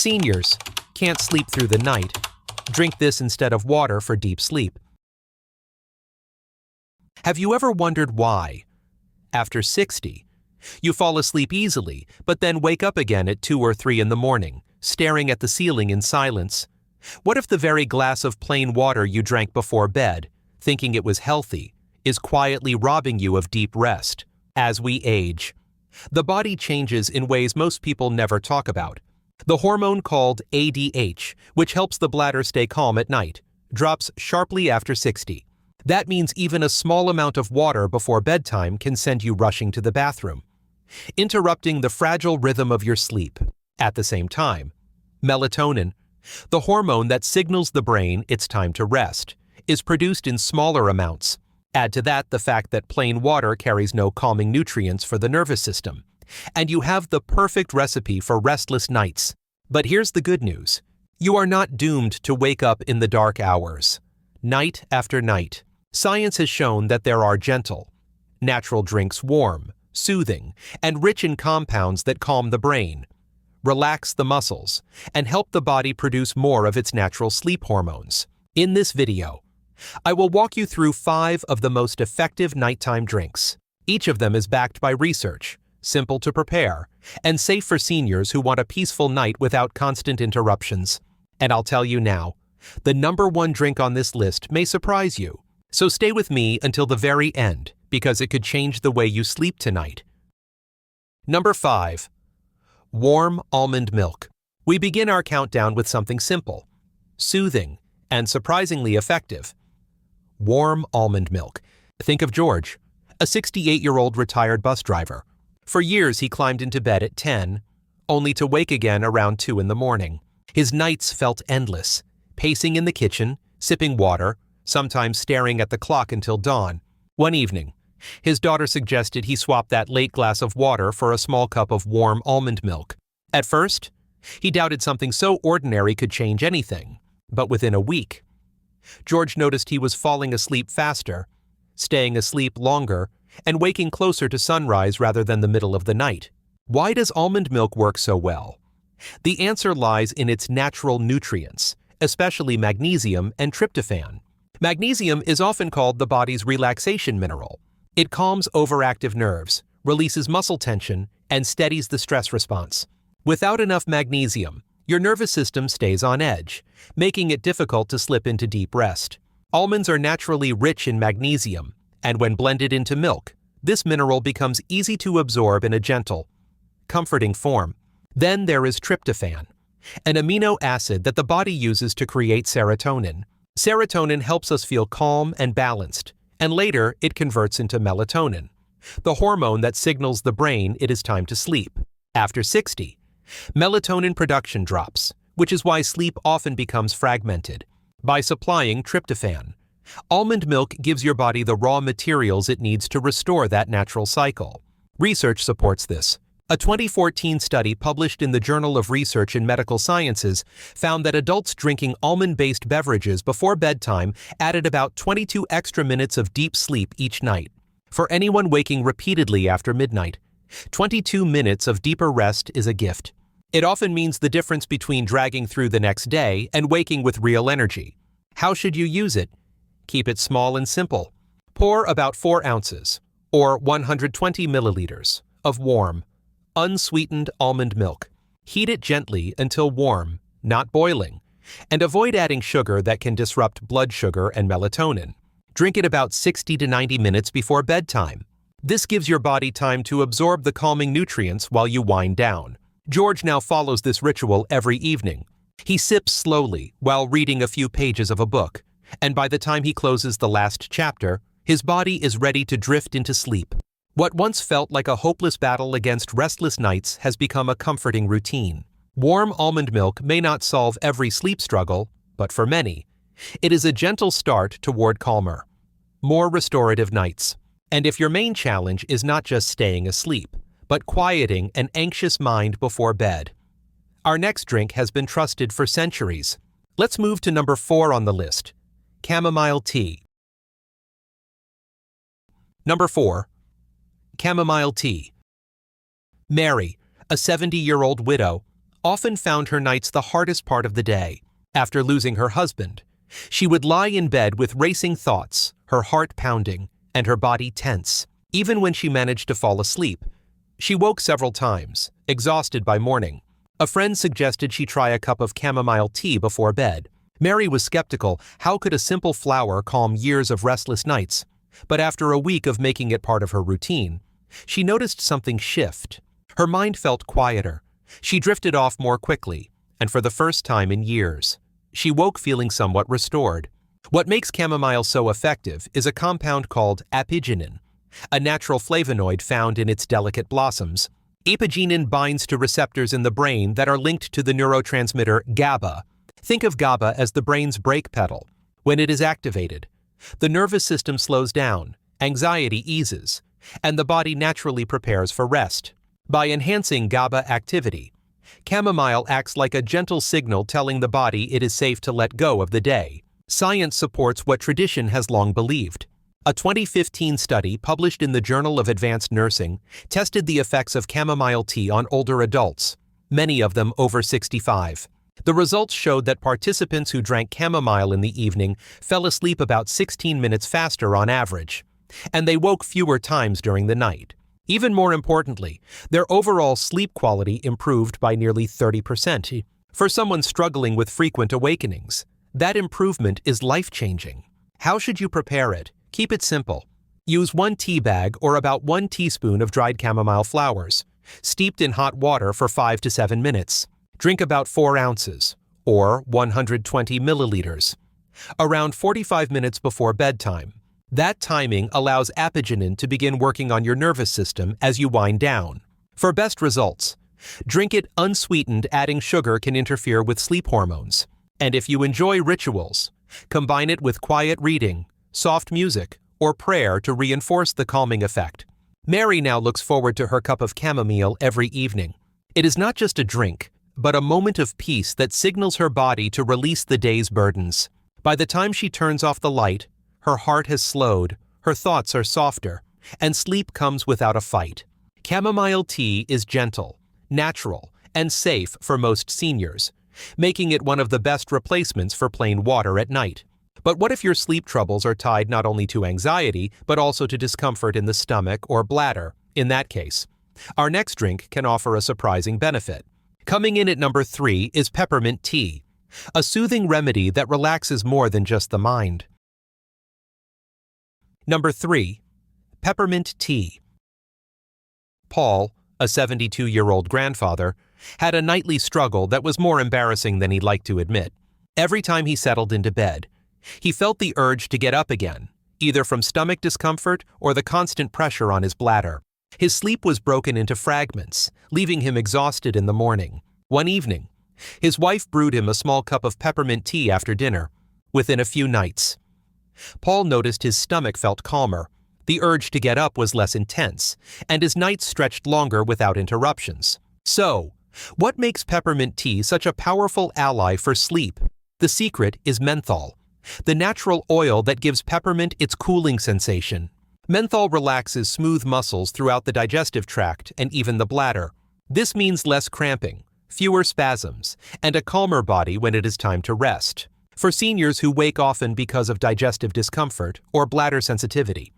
Seniors can't sleep through the night. Drink this instead of water for deep sleep. Have you ever wondered why, after 60, you fall asleep easily, but then wake up again at 2 or 3 in the morning, staring at the ceiling in silence? What if the very glass of plain water you drank before bed, thinking it was healthy, is quietly robbing you of deep rest? As we age, the body changes in ways most people never talk about. The hormone called ADH, which helps the bladder stay calm at night, drops sharply after 60. That means even a small amount of water before bedtime can send you rushing to the bathroom, interrupting the fragile rhythm of your sleep. At the same time, melatonin, the hormone that signals the brain it's time to rest, is produced in smaller amounts. Add to that the fact that plain water carries no calming nutrients for the nervous system, and you have the perfect recipe for restless nights. But here's the good news. You are not doomed to wake up in the dark hours. Night after night, science has shown that there are gentle, natural drinks warm, soothing, and rich in compounds that calm the brain, relax the muscles, and help the body produce more of its natural sleep hormones. In this video, I will walk you through 5 of the most effective nighttime drinks. Each of them is backed by research, simple to prepare, and safe for seniors who want a peaceful night without constant interruptions. And I'll tell you now, the number 1 drink on this list may surprise you. So stay with me until the very end, because it could change the way you sleep tonight. Number 5. Warm almond milk. We begin our countdown with something simple, soothing, and surprisingly effective. Warm almond milk. Think of George, a 68-year-old retired bus driver. For years he climbed into bed at 10, only to wake again around 2 in the morning. His nights felt endless, pacing in the kitchen, sipping water, sometimes staring at the clock until dawn. One evening, his daughter suggested he swap that late glass of water for a small cup of warm almond milk. At first, he doubted something so ordinary could change anything. But within a week, George noticed he was falling asleep faster, staying asleep longer, and waking closer to sunrise rather than the middle of the night. Why does almond milk work so well? The answer lies in its natural nutrients, especially magnesium and tryptophan. Magnesium is often called the body's relaxation mineral. It calms overactive nerves, releases muscle tension, and steadies the stress response. Without enough magnesium, your nervous system stays on edge, making it difficult to slip into deep rest. Almonds are naturally rich in magnesium, and when blended into milk, this mineral becomes easy to absorb in a gentle, comforting form. Then there is tryptophan, an amino acid that the body uses to create serotonin. Serotonin helps us feel calm and balanced, and later it converts into melatonin, the hormone that signals the brain it is time to sleep. After 60, melatonin production drops, which is why sleep often becomes fragmented. By supplying tryptophan, almond milk gives your body the raw materials it needs to restore that natural cycle. Research supports this. A 2014 study published in the Journal of Research in Medical Sciences found that adults drinking almond-based beverages before bedtime added about 22 extra minutes of deep sleep each night. For anyone waking repeatedly after midnight, 22 minutes of deeper rest is a gift. It often means the difference between dragging through the next day and waking with real energy. How should you use it? Keep it small and simple. Pour about 4 ounces, or 120 milliliters, of warm, unsweetened almond milk. Heat it gently until warm, not boiling, and avoid adding sugar that can disrupt blood sugar and melatonin. Drink it about 60 to 90 minutes before bedtime. This gives your body time to absorb the calming nutrients while you wind down. George now follows this ritual every evening. He sips slowly while reading a few pages of a book, and by the time he closes the last chapter, his body is ready to drift into sleep. What once felt like a hopeless battle against restless nights has become a comforting routine. Warm almond milk may not solve every sleep struggle, but for many, it is a gentle start toward calmer, more restorative nights. And if your main challenge is not just staying asleep, but quieting an anxious mind before bed, our next drink has been trusted for centuries. Let's move to number 4 on the list, chamomile tea. Number 4. Chamomile tea. Mary, a 70-year-old widow, often found her nights the hardest part of the day. After losing her husband, she would lie in bed with racing thoughts, her heart pounding, and her body tense. Even when she managed to fall asleep, she woke several times, exhausted by morning. A friend suggested she try a cup of chamomile tea before bed. Mary was skeptical. How could a simple flower calm years of restless nights? But after a week of making it part of her routine, she noticed something shift. Her mind felt quieter. She drifted off more quickly, and for the first time in years, she woke feeling somewhat restored. What makes chamomile so effective is a compound called apigenin, a natural flavonoid found in its delicate blossoms. Apigenin binds to receptors in the brain that are linked to the neurotransmitter GABA. Think of GABA as the brain's brake pedal. When it is activated, the nervous system slows down, anxiety eases, and the body naturally prepares for rest. By enhancing GABA activity, chamomile acts like a gentle signal telling the body it is safe to let go of the day. Science supports what tradition has long believed. A 2015 study published in the Journal of Advanced Nursing tested the effects of chamomile tea on older adults, many of them over 65. The results showed that participants who drank chamomile in the evening fell asleep about 16 minutes faster on average, and they woke fewer times during the night. Even more importantly, their overall sleep quality improved by nearly 30%. For someone struggling with frequent awakenings, that improvement is life-changing. How should you prepare it? Keep it simple. Use 1 tea bag or about 1 teaspoon of dried chamomile flowers, steeped in hot water for 5 to 7 minutes. Drink about 4 ounces, or 120 milliliters, around 45 minutes before bedtime. That timing allows apigenin to begin working on your nervous system as you wind down. For best results, drink it unsweetened. Adding sugar can interfere with sleep hormones. And if you enjoy rituals, combine it with quiet reading, soft music, or prayer to reinforce the calming effect. Mary now looks forward to her cup of chamomile every evening. It is not just a drink, but a moment of peace that signals her body to release the day's burdens. By the time she turns off the light, her heart has slowed, her thoughts are softer, and sleep comes without a fight. Chamomile tea is gentle, natural, and safe for most seniors, making it one of the best replacements for plain water at night. But what if your sleep troubles are tied not only to anxiety, but also to discomfort in the stomach or bladder? In that case, our next drink can offer a surprising benefit. Coming in at number 3 is peppermint tea, a soothing remedy that relaxes more than just the mind. Number 3. Peppermint tea. Paul, a 72-year-old grandfather, had a nightly struggle that was more embarrassing than he'd like to admit. Every time he settled into bed, he felt the urge to get up again, either from stomach discomfort or the constant pressure on his bladder. His sleep was broken into fragments, leaving him exhausted in the morning. One evening, his wife brewed him a small cup of peppermint tea after dinner. Within a few nights, Paul noticed his stomach felt calmer, the urge to get up was less intense, and his nights stretched longer without interruptions. So, what makes peppermint tea such a powerful ally for sleep? The secret is menthol, the natural oil that gives peppermint its cooling sensation. Menthol relaxes smooth muscles throughout the digestive tract and even the bladder. This means less cramping, fewer spasms, and a calmer body when it is time to rest. For seniors who wake often because of digestive discomfort or bladder sensitivity,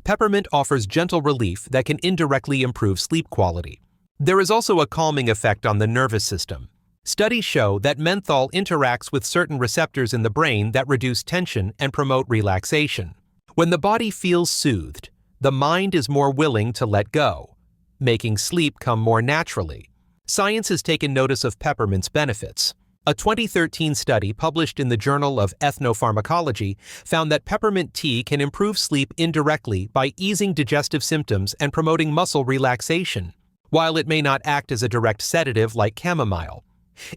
peppermint offers gentle relief that can indirectly improve sleep quality. There is also a calming effect on the nervous system. Studies show that menthol interacts with certain receptors in the brain that reduce tension and promote relaxation. When the body feels soothed, the mind is more willing to let go, making sleep come more naturally. Science has taken notice of peppermint's benefits. A 2013 study published in the Journal of Ethnopharmacology found that peppermint tea can improve sleep indirectly by easing digestive symptoms and promoting muscle relaxation. While it may not act as a direct sedative like chamomile,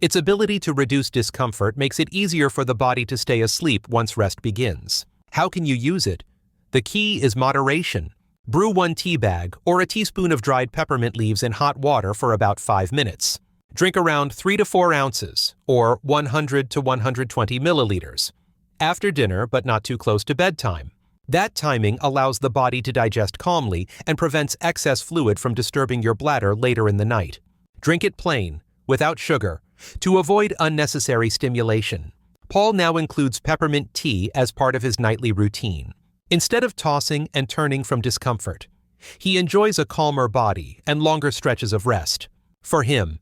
its ability to reduce discomfort makes it easier for the body to stay asleep once rest begins. How can you use it? The key is moderation. Brew 1 tea bag or a teaspoon of dried peppermint leaves in hot water for about 5 minutes. Drink around 3 to 4 ounces, or 100 to 120 milliliters, after dinner but not too close to bedtime. That timing allows the body to digest calmly and prevents excess fluid from disturbing your bladder later in the night. Drink it plain, without sugar, to avoid unnecessary stimulation. Paul now includes peppermint tea as part of his nightly routine. Instead of tossing and turning from discomfort, he enjoys a calmer body and longer stretches of rest. For him,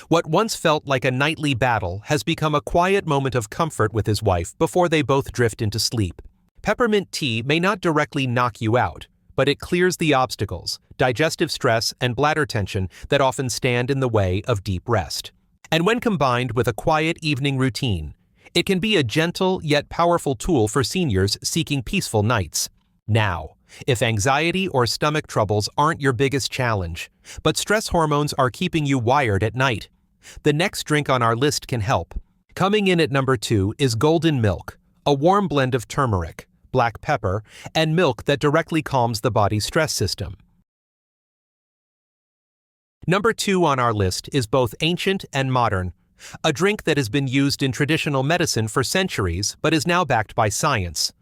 what once felt like a nightly battle has become a quiet moment of comfort with his wife before they both drift into sleep. Peppermint tea may not directly knock you out, but it clears the obstacles, digestive stress, and bladder tension that often stand in the way of deep rest. And when combined with a quiet evening routine, it can be a gentle yet powerful tool for seniors seeking peaceful nights. Now, if anxiety or stomach troubles aren't your biggest challenge, but stress hormones are keeping you wired at night, the next drink on our list can help. Coming in at number 2 is golden milk, a warm blend of turmeric, black pepper, and milk that directly calms the body's stress system. Number 2 on our list is both ancient and modern, a drink that has been used in traditional medicine for centuries but is now backed by science.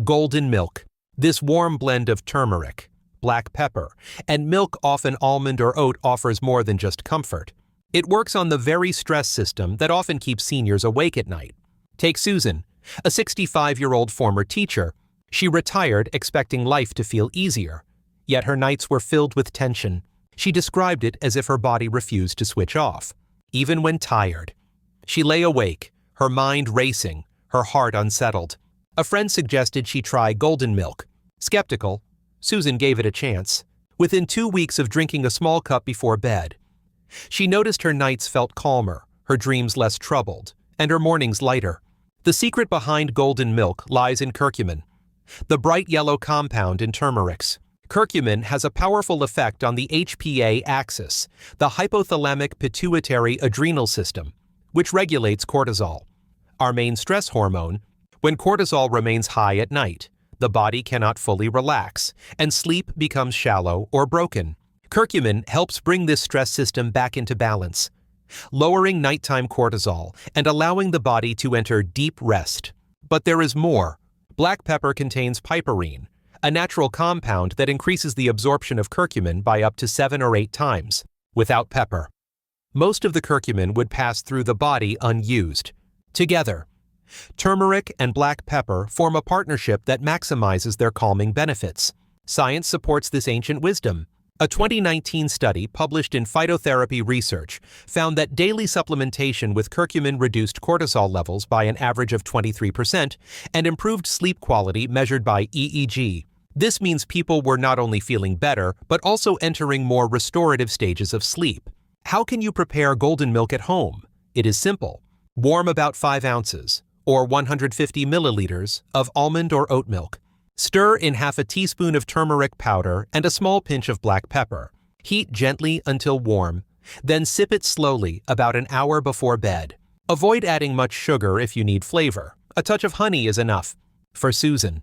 Golden milk. This warm blend of turmeric, black pepper, and milk, often almond or oat, offers more than just comfort. It works on the very stress system that often keeps seniors awake at night. Take Susan, a 65-year-old former teacher. She retired expecting life to feel easier, yet her nights were filled with tension. She described it as if her body refused to switch off, even when tired. She lay awake, her mind racing, her heart unsettled. A friend suggested she try golden milk. Skeptical, Susan gave it a chance. Within 2 weeks of drinking a small cup before bed, she noticed her nights felt calmer, her dreams less troubled, and her mornings lighter. The secret behind golden milk lies in curcumin, the bright yellow compound in turmerics. Curcumin has a powerful effect on the HPA axis, the hypothalamic pituitary adrenal system, which regulates cortisol, our main stress hormone. When cortisol remains high at night, the body cannot fully relax, and sleep becomes shallow or broken. Curcumin helps bring this stress system back into balance, lowering nighttime cortisol and allowing the body to enter deep rest. But there is more. Black pepper contains piperine, a natural compound that increases the absorption of curcumin by up to 7 or 8 times. Without pepper, most of the curcumin would pass through the body unused. Together, turmeric and black pepper form a partnership that maximizes their calming benefits. Science supports this ancient wisdom. A 2019 study published in Phytotherapy Research found that daily supplementation with curcumin reduced cortisol levels by an average of 23% and improved sleep quality measured by EEG. This means people were not only feeling better, but also entering more restorative stages of sleep. How can you prepare golden milk at home? It is simple. Warm about 5 ounces, or 150 milliliters, of almond or oat milk. Stir in half a teaspoon of turmeric powder and a small pinch of black pepper. Heat gently until warm, then sip it slowly about an hour before bed. Avoid adding much sugar if you need flavor. A touch of honey is enough. For Susan,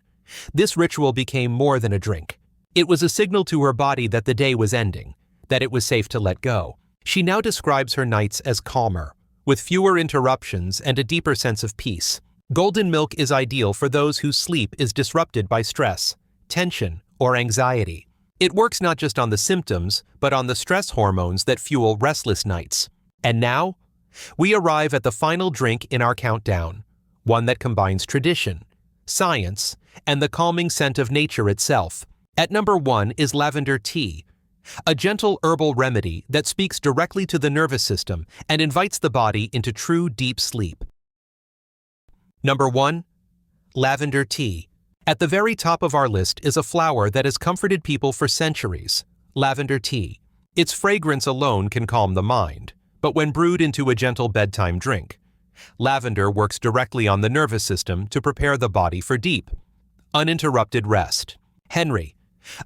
this ritual became more than a drink. It was a signal to her body that the day was ending, that it was safe to let go. She now describes her nights as calmer, with fewer interruptions and a deeper sense of peace. Golden milk is ideal for those whose sleep is disrupted by stress, tension, or anxiety. It works not just on the symptoms, but on the stress hormones that fuel restless nights. And now, we arrive at the final drink in our countdown, one that combines tradition, science, and the calming scent of nature itself. At number 1 is lavender tea, a gentle herbal remedy that speaks directly to the nervous system and invites the body into true deep sleep. Number 1. Lavender tea. At the very top of our list is a flower that has comforted people for centuries, lavender tea. Its fragrance alone can calm the mind, but when brewed into a gentle bedtime drink, lavender works directly on the nervous system to prepare the body for deep, uninterrupted rest. Henry,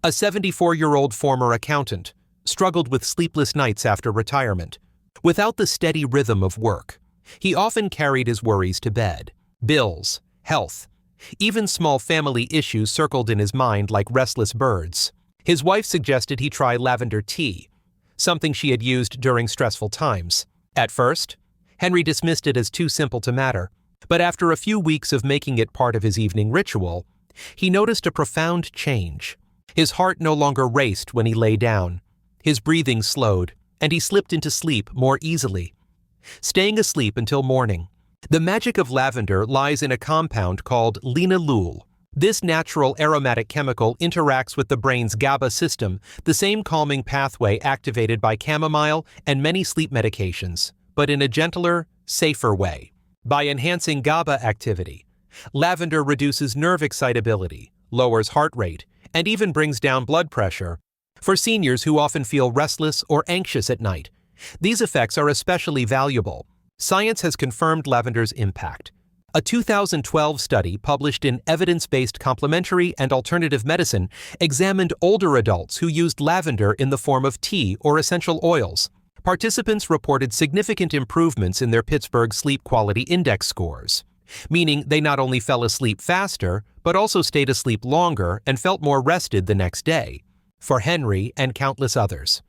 a 74-year-old former accountant, struggled with sleepless nights after retirement. Without the steady rhythm of work, he often carried his worries to bed. Bills, health, even small family issues circled in his mind like restless birds. His wife suggested he try lavender tea, something she had used during stressful times. At first, Henry dismissed it as too simple to matter, but after a few weeks of making it part of his evening ritual, he noticed a profound change. His heart no longer raced when he lay down. His breathing slowed, and he slipped into sleep more easily. staying asleep until morning. The magic of lavender lies in a compound called linalool. This natural aromatic chemical interacts with the brain's GABA system, the same calming pathway activated by chamomile and many sleep medications, but in a gentler, safer way. By enhancing GABA activity, lavender reduces nerve excitability, lowers heart rate, and even brings down blood pressure. For seniors who often feel restless or anxious at night, these effects are especially valuable. Science has confirmed lavender's impact. A 2012 study published in Evidence-Based Complementary and Alternative Medicine examined older adults who used lavender in the form of tea or essential oils. Participants reported significant improvements in their Pittsburgh Sleep Quality Index scores, meaning they not only fell asleep faster, but also stayed asleep longer and felt more rested the next day. For Henry and countless others,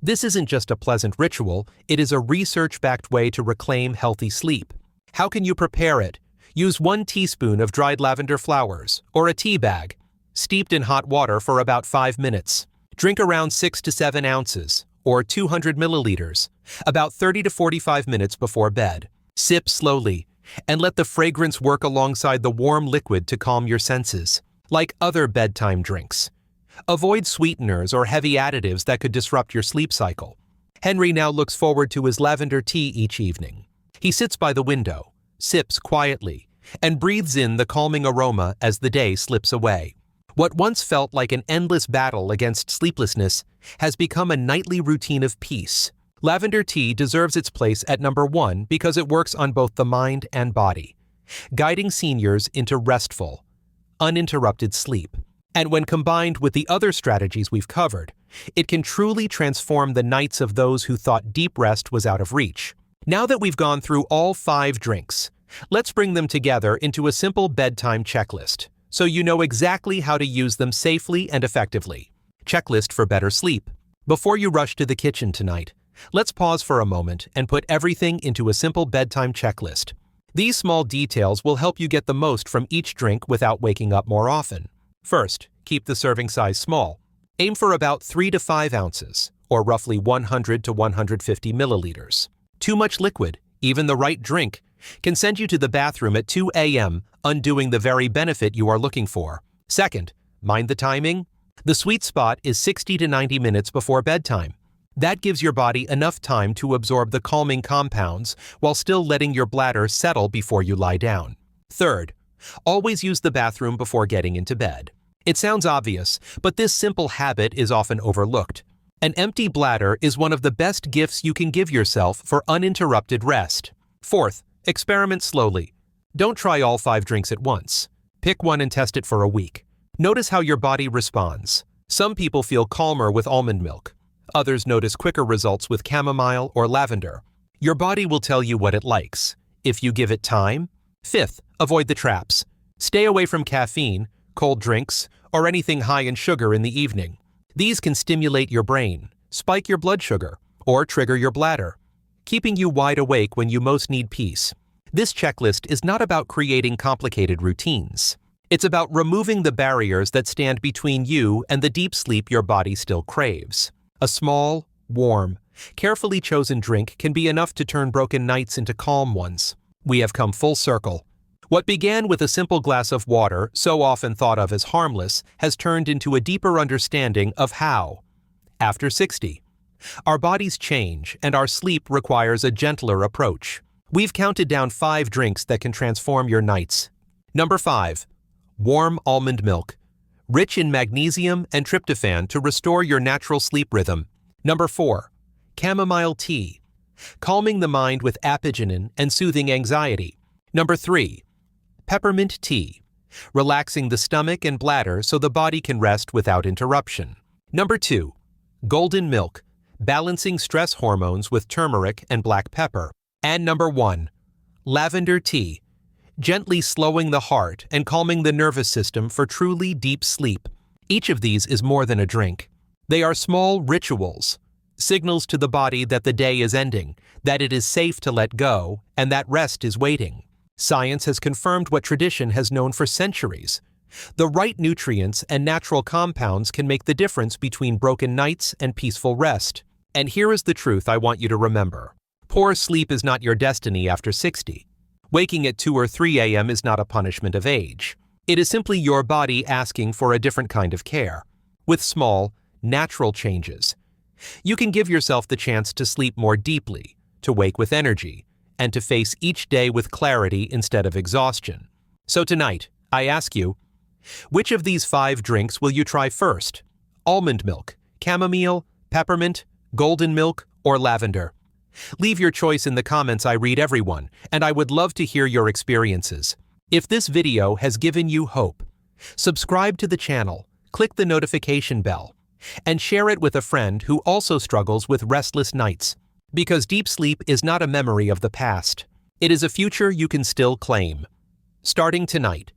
this isn't just a pleasant ritual, it is a research-backed way to reclaim healthy sleep. How can you prepare it? Use 1 teaspoon of dried lavender flowers or a tea bag, steeped in hot water for about 5 minutes. Drink around 6 to 7 ounces, or 200 milliliters, about 30 to 45 minutes before bed. Sip slowly, and let the fragrance work alongside the warm liquid to calm your senses. Like other bedtime drinks, avoid sweeteners or heavy additives that could disrupt your sleep cycle. Henry now looks forward to his lavender tea each evening. He sits by the window, sips quietly, and breathes in the calming aroma as the day slips away. What once felt like an endless battle against sleeplessness has become a nightly routine of peace. Lavender tea deserves its place at number 1 because it works on both the mind and body, guiding seniors into restful, uninterrupted sleep. And when combined with the other strategies we've covered, it can truly transform the nights of those who thought deep rest was out of reach. Now that we've gone through all 5 drinks, let's bring them together into a simple bedtime checklist, so you know exactly how to use them safely and effectively. Checklist for better sleep. Before you rush to the kitchen tonight, let's pause for a moment and put everything into a simple bedtime checklist. These small details will help you get the most from each drink without waking up more often. First, keep the serving size small. Aim for about 3 to 5 ounces, or roughly 100 to 150 milliliters. Too much liquid, even the right drink, can send you to the bathroom at 2 a.m., undoing the very benefit you are looking for. Second, mind the timing. The sweet spot is 60 to 90 minutes before bedtime. That gives your body enough time to absorb the calming compounds while still letting your bladder settle before you lie down. Third, always use the bathroom before getting into bed. It sounds obvious, but this simple habit is often overlooked. An empty bladder is one of the best gifts you can give yourself for uninterrupted rest. Fourth, experiment slowly. Don't try all 5 drinks at once. Pick one and test it for a week. Notice how your body responds. Some people feel calmer with almond milk. Others notice quicker results with chamomile or lavender. Your body will tell you what it likes, if you give it time. Fifth, avoid the traps. Stay away from caffeine, cold drinks, or anything high in sugar in the evening. These can stimulate your brain, spike your blood sugar, or trigger your bladder, keeping you wide awake when you most need peace. This checklist is not about creating complicated routines. It's about removing the barriers that stand between you and the deep sleep your body still craves. A small, warm, carefully chosen drink can be enough to turn broken nights into calm ones. We have come full circle. What began with a simple glass of water, so often thought of as harmless, has turned into a deeper understanding of how. After 60, our bodies change and our sleep requires a gentler approach. We've counted down 5 drinks that can transform your nights. Number 5. Warm almond milk, rich in magnesium and tryptophan to restore your natural sleep rhythm. Number 4. Chamomile tea, calming the mind with apigenin and soothing anxiety. Number 3. Peppermint tea, relaxing the stomach and bladder so the body can rest without interruption. Number 2. Golden milk, balancing stress hormones with turmeric and black pepper. And number 1. Lavender tea, gently slowing the heart and calming the nervous system for truly deep sleep. Each of these is more than a drink. They are small rituals, signals to the body that the day is ending, that it is safe to let go, and that rest is waiting. Science has confirmed what tradition has known for centuries. The right nutrients and natural compounds can make the difference between broken nights and peaceful rest. And here is the truth I want you to remember. Poor sleep is not your destiny after 60. Waking at 2 or 3 a.m. is not a punishment of age. It is simply your body asking for a different kind of care, with small, natural changes. You can give yourself the chance to sleep more deeply, to wake with energy, and to face each day with clarity instead of exhaustion. So tonight, I ask you, which of these 5 drinks will you try first? Almond milk, chamomile, peppermint, golden milk, or lavender? Leave your choice in the comments. I read everyone, and I would love to hear your experiences. If this video has given you hope, subscribe to the channel, click the notification bell, and share it with a friend who also struggles with restless nights. Because deep sleep is not a memory of the past. It is a future you can still claim. Starting tonight,